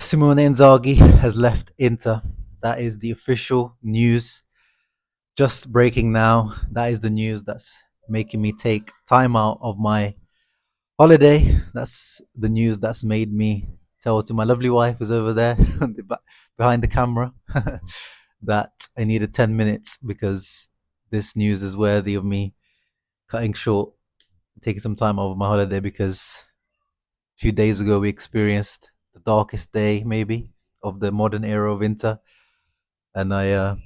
Simone Inzaghi has left Inter. That is the official news. Just breaking now. That is the news that's making me take time out of my holiday. That's the news that's made me tell to my lovely wife who's over there behind the camera that I needed 10 minutes because this news is worthy of me cutting short, taking some time out of my holiday because a few days ago we experienced the darkest day, maybe, of the modern era of Inter. And I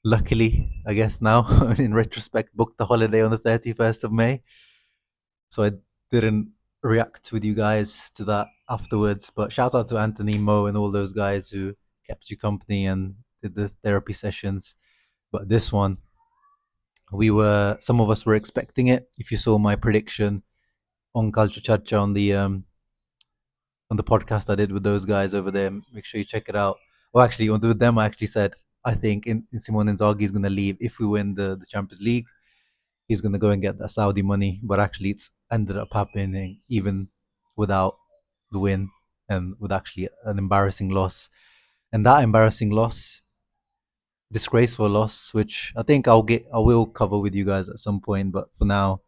luckily, I guess now, in retrospect, booked the holiday on the 31st of May. So I didn't react with you guys to that afterwards. But shout out to Anthony, Mo, and all those guys who kept you company and did the therapy sessions. But this one, some of us were expecting it. If you saw my prediction on Culture Chacha on the podcast I did with those guys over there, make sure you check it out. Well, actually, with them, I actually said I think in Simone Inzaghi is going to leave if we win the Champions League. He's going to go and get that Saudi money, but actually, it's ended up happening even without the win and with actually an embarrassing loss. And that embarrassing loss, disgraceful loss, which I will cover with you guys at some point. But for now,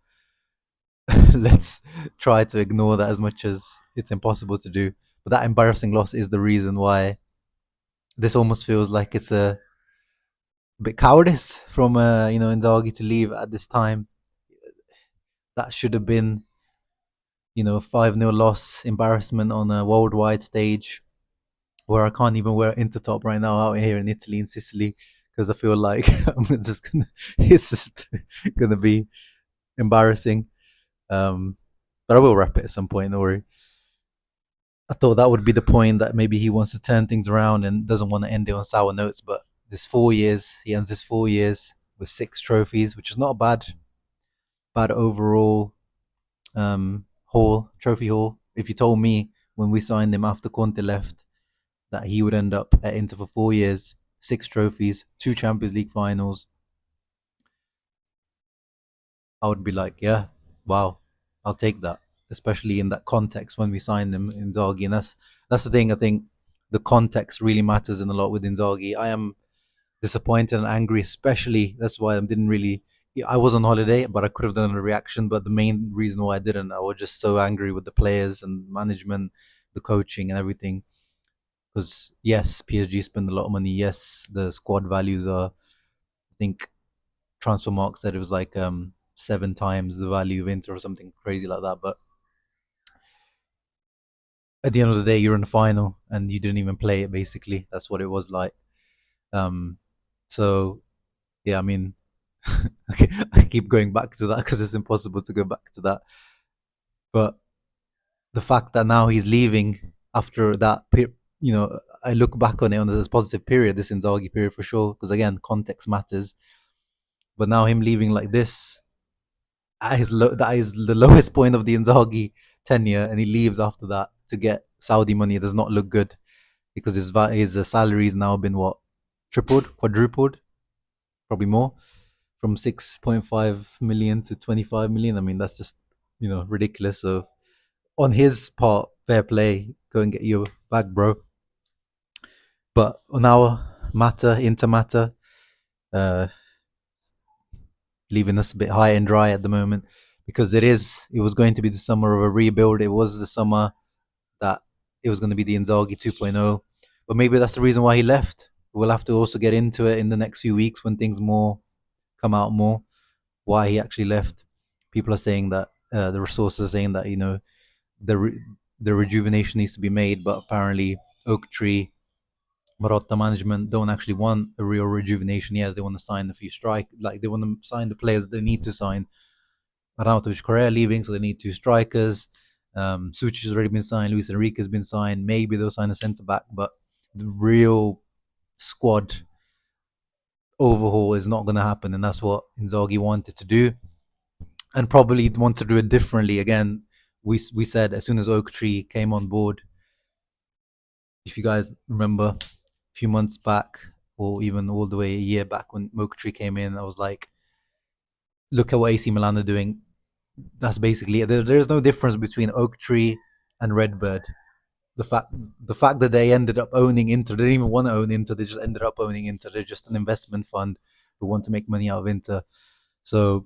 let's try to ignore that as much as it's impossible to do. But that embarrassing loss is the reason why this almost feels like it's a bit cowardice from Inzaghi to leave at this time. That should have been 5-0 loss, embarrassment on a worldwide stage where I can't even wear Intertop right now out here in Italy and Sicily because I feel like it's just gonna be embarrassing. But I will wrap it at some point. Don't worry. I thought that would be the point that maybe he wants to turn things around and doesn't want to end it on sour notes. But this 4 years, he ends this 4 years with 6 trophies, which is not bad overall trophy haul. If you told me when we signed him after Conte left that he would end up at Inter for 4 years, 6 trophies, 2 Champions League finals, I would be like, yeah, wow, I'll take that. Especially in that context when we signed him, Inzaghi, and that's the thing. I think the context really matters in a lot with Inzaghi. I am disappointed and angry, especially that's why I didn't really. I was on holiday, but I could have done a reaction. But the main reason why I didn't, I was just so angry with the players and management, the coaching and everything. Because yes, PSG spend a lot of money. Yes, the squad values are. I think transfer mark said it was like 7 times the value of Inter or something crazy like that. But at the end of the day, you're in the final and you didn't even play it. Basically, that's what it was like. Um, so yeah, I mean, I keep going back to that because it's impossible to go back to that. But the fact that now he's leaving after that, I look back on it on this positive period, this Inzaghi period for sure, because again, context matters. But now him leaving like this, that is the lowest point of the Inzaghi tenure, and he leaves after that to get Saudi money. It does not look good because his salary has now been what, tripled, quadrupled, probably more, from 6.5 million to 25 million. I mean, that's just ridiculous. So on his part, fair play, go and get your bag, bro. But on our matter, Inter matter, uh, leaving us a bit high and dry at the moment because it was going to be the summer of a rebuild. It was the summer that it was going to be the Inzaghi 2.0. But maybe that's the reason why he left. We'll have to also get into it in the next few weeks when things more come out more. Why he actually left. People are saying that the resources are saying that the the rejuvenation needs to be made, but apparently Oak Tree, Marotta management don't actually want a real rejuvenation. Yes, they want to sign a few they want to sign the players that they need to sign. Arnautovic Correa leaving, so they need 2 strikers. Suchi has already been signed. Luis Enrique has been signed. Maybe they'll sign a centre back, but the real squad overhaul is not going to happen, and that's what Inzaghi wanted to do, and probably want to do it differently. Again, we said as soon as Oak Tree came on board, if you guys remember, a few months back, or even all the way a year back when Oak Tree came in, I was like, look at what AC Milan are doing. That's basically it. There's no difference between Oak Tree and Redbird. the fact the fact that they ended up owning Inter, they didn't even want to own Inter. They just ended up owning Inter. They're just an investment fund who want to make money out of Inter. So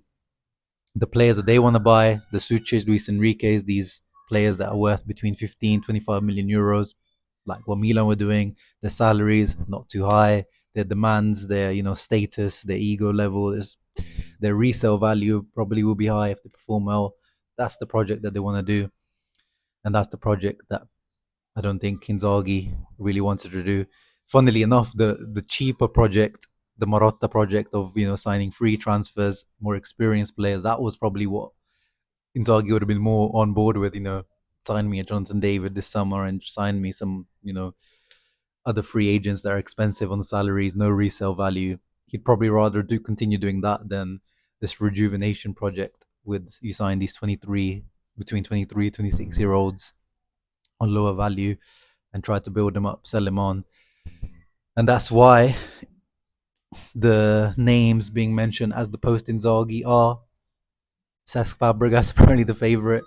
the players that they want to buy, the Suches, Luis Enrique's, these players that are worth between 15, 25 million euros, like what Milan were doing, their salaries not too high, their demands, their status, their ego level is their resale value probably will be high if they perform well. That's the project that they want to do, and that's the project that I don't think Inzaghi really wanted to do. Funnily enough, the cheaper project, the Marotta project of signing free transfers, more experienced players, that was probably what Inzaghi would have been more on board with. Sign me a Jonathan David this summer and sign me some other free agents that are expensive on the salaries, no resale value. He'd probably rather do continue doing that than this rejuvenation project with you sign these 23 between 23 26 year olds on lower value and try to build them up, sell them on. And that's why the names being mentioned as the post Inzaghi are Cesc Fabregas, apparently the favorite,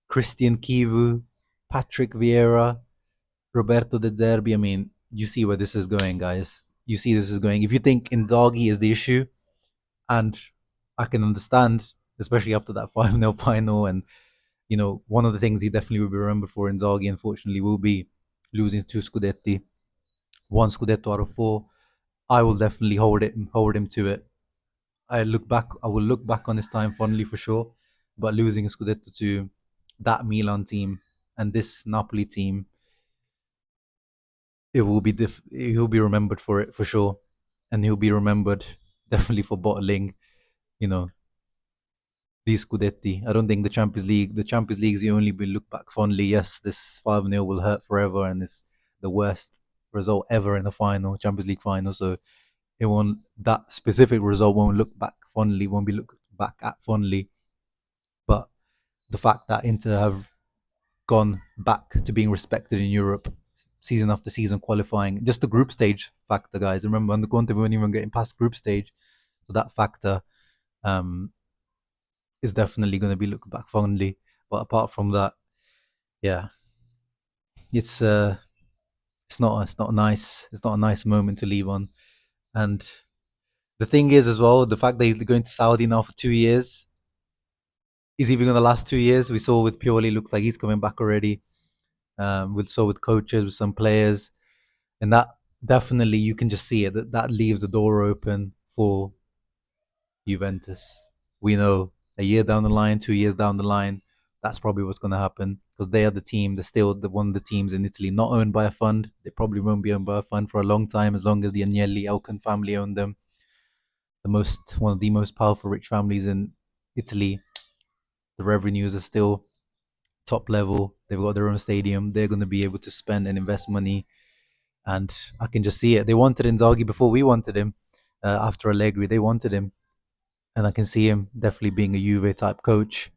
Christian Kivu, Patrick Vieira, Roberto De Zerbi. I mean, you see where this is going, guys. You see this is going. If you think Inzaghi is the issue, and I can understand, especially after that 5-0 final, and one of the things he definitely will be remembered for, Inzaghi, unfortunately, will be losing two Scudetti, one Scudetto out of four. I will definitely hold him to it. I will look back on his time fondly for sure, but losing a Scudetto to that Milan team and this Napoli team, he'll be remembered for it for sure, and he'll be remembered definitely for bottling, you know, these Scudetti. I don't think the Champions League is the only we look back fondly. Yes, this 5-0 will hurt forever, and it's the worst result ever in a final, Champions League final. So it won't that specific result won't be looked back at fondly. But the fact that Inter have gone back to being respected in Europe season after season, qualifying, just the group stage factor, guys. Remember, on the Conte, we weren't even getting past group stage. So that factor um, is definitely going to be looked back fondly. But apart from that, yeah, it's uh, it's not a nice moment to leave on. And the thing is, as well, the fact that he's going to Saudi now for 2 years is even going to last 2 years. We saw with Pioli, looks like he's coming back already. We saw with coaches, with some players, and that definitely you can just see it. That leaves the door open for Juventus. We know a year down the line, 2 years down the line, that's probably what's going to happen because they are the team. They're still one of the teams in Italy not owned by a fund. They probably won't be owned by a fund for a long time as long as the Agnelli Elkan family own them. One of the most powerful rich families in Italy. The revenues are still top level. They've got their own stadium. They're going to be able to spend and invest money. And I can just see it. They wanted Inzaghi before we wanted him. After Allegri, they wanted him. And I can see him definitely being a Juve type coach.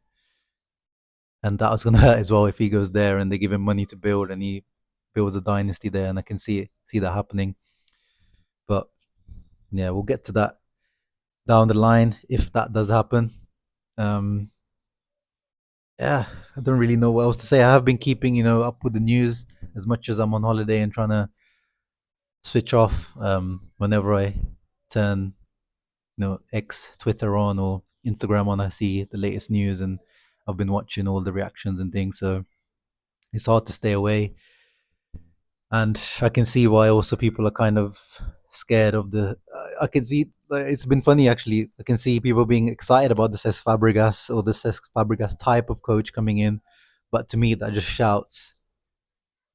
And that was going to hurt as well if he goes there and they give him money to build and he builds a dynasty there. And I can see that happening. But yeah, we'll get to that down the line if that does happen. Um, yeah, I don't really know what else to say. I have been keeping, up with the news as much as I'm on holiday and trying to switch off whenever I turn, X, Twitter on or Instagram on. I see the latest news and I've been watching all the reactions and things. So it's hard to stay away. And I can see why also people are kind of scared of the. I can see it's been funny actually. I can see people being excited about the Cesc Fabregas or the Cesc Fabregas type of coach coming in, but to me that just shouts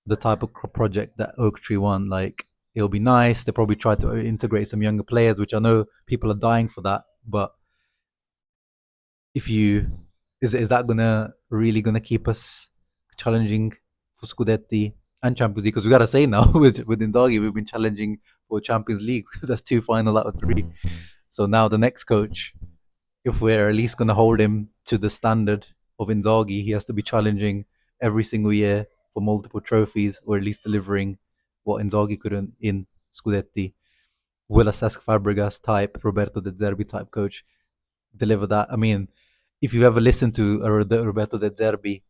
the type of project that Oak Tree want. Like it'll be nice. They probably try to integrate some younger players, which I know people are dying for that. But if you is that gonna really gonna keep us challenging for Scudetti and Champions League? Because we gotta say now with Inzaghi, we've been challenging for Champions League because that's two final out of three. So now the next coach, if we're at least gonna hold him to the standard of Inzaghi, he has to be challenging every single year for multiple trophies, or at least delivering what Inzaghi couldn't in Scudetti. Will a Cesc Fabregas type, Roberto De Zerbi type coach deliver that? I mean, if you ever listen to Roberto De Zerbi,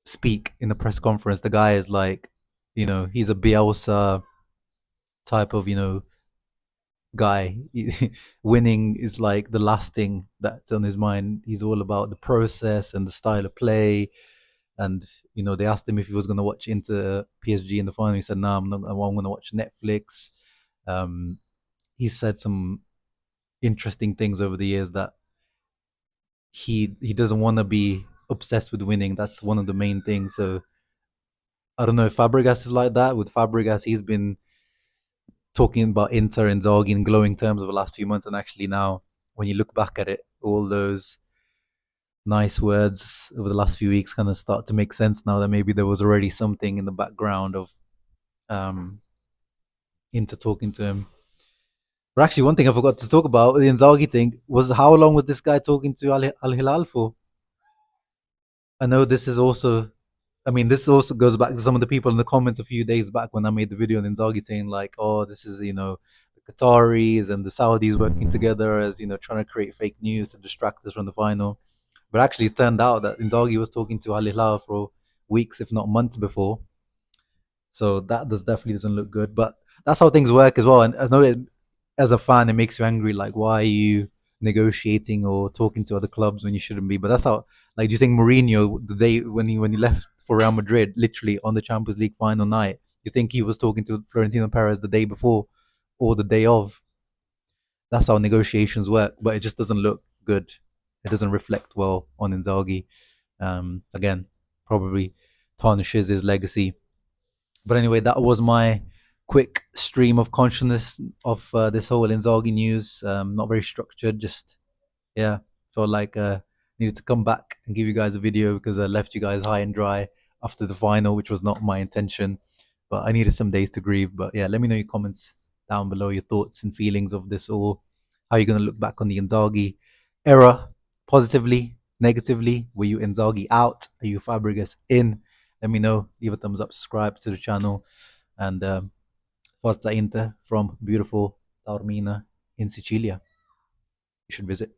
speak in the press conference, the guy is like, he's a Bielsa type of, guy. Winning is like the last thing that's on his mind. He's all about the process and the style of play. And they asked him if he was going to watch Inter PSG in the final. He said, "No, I'm not. I'm going to watch Netflix." Um, he said some interesting things over the years that he doesn't want to be obsessed with winning. That's one of the main things. So I don't know if Fabregas is like that. With Fabregas, he's been talking about Inter and Inzaghi in glowing terms over the last few months, and actually now, when you look back at it, all those nice words over the last few weeks kind of start to make sense now that maybe there was already something in the background of um, Inter talking to him. But actually, one thing I forgot to talk about the Inzaghi thing was how long was this guy talking to Al Hilal for? I know this is also, I mean, this also goes back to some of the people in the comments a few days back when I made the video on Inzaghi saying like, oh, this is the Qataris and the Saudis working together as trying to create fake news to distract us from the final. But actually, it's turned out that Inzaghi was talking to Al Hilal for weeks, if not months before. So that does definitely doesn't look good. But that's how things work as well. And I know as a fan, it makes you angry. Like, why are you negotiating or talking to other clubs when you shouldn't be? But that's how. Like, do you think Mourinho, the day when he left for Real Madrid, literally on the Champions League final night, you think he was talking to Florentino Perez the day before or the day of? That's how negotiations work. But it just doesn't look good. It doesn't reflect well on Inzaghi. Again, probably tarnishes his legacy. But anyway, that was my quick stream of consciousness of this whole Inzaghi news. Not very structured, just yeah, felt like needed to come back and give you guys a video because I left you guys high and dry after the final, which was not my intention. But I needed some days to grieve. But yeah, let me know your comments down below, your thoughts and feelings of this all. How you gonna look back on the Inzaghi era, positively, negatively? Were you Inzaghi out? Are you Fabregas in? Let me know. Leave a thumbs up, subscribe to the channel, and Forza Inter from beautiful Taormina in Sicilia. You should visit.